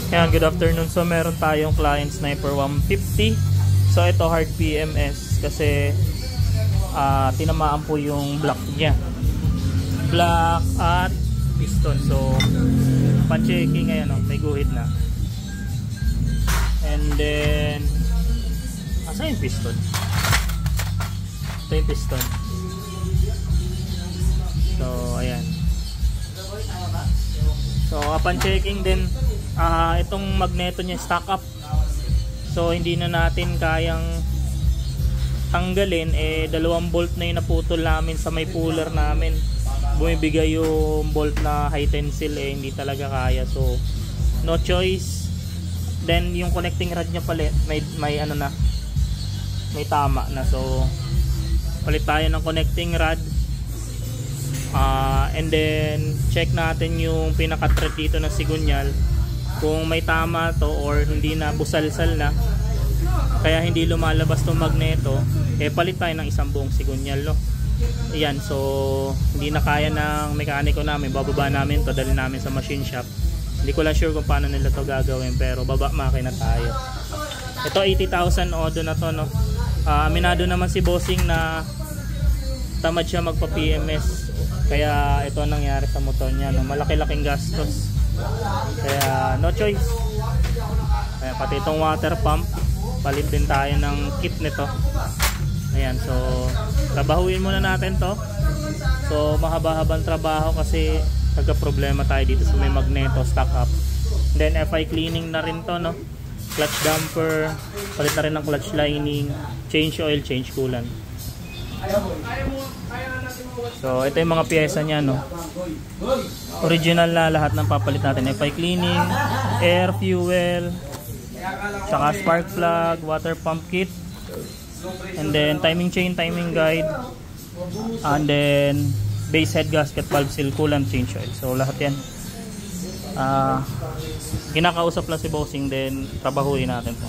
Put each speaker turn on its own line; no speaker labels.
Kaya good afternoon. So meron tayong client Sniper 150. So ito hard PMS kasi tinamaan po yung block niya. Block at piston. So pan-checking ngayon, may guhit na. And then asa yung piston? Ito yung piston. So ayan. So upon checking din, itong magneto niya stock up. So hindi na natin kayang tanggalin, 2 bolt na yung naputol namin sa may puller namin. Bumibigay yung bolt na high tensile, hindi talaga kaya. So no choice. Then yung connecting rod niya pala may ano na, may tama na. So palit tayo ng connecting rod. And then check natin yung pinaka-thread dito ng sigunyal kung may tama to or hindi na, busalsal na, kaya hindi lumalabas tong magneto. Palit tayo ng isang buong sigunyal, no? Ayan, so hindi na kaya ng mekaniko namin, bababa namin to, dali namin sa machine shop. Hindi ko lang sure kung paano nila to gagawin, pero baba makina tayo. Ito 80,000 odo na to, no? Aminado naman si bossing na tamad siya magpa PMS. Kaya ito nangyari sa motor niya, no? Malaki-laking gastos. Kaya no choice. Kaya pati itong water pump, palit din tayo ng kit nito. Ayan, so trabahuin muna natin to. So mahaba-habang trabaho kasi nagka-problema tayo dito sa may magneto stock up. Then FI cleaning na rin to, no? Clutch damper, palit na rin ng clutch lining, change oil, change coolant. So ito yung mga pyesa niya, no? Original na lahat ng papalit natin. FI cleaning, air, fuel, saka spark plug, water pump kit, and then timing chain, timing guide, and then base head gasket, valve seal, coolant, change oil. So lahat yan kinakausap lang si bossing, then trabahuin natin po.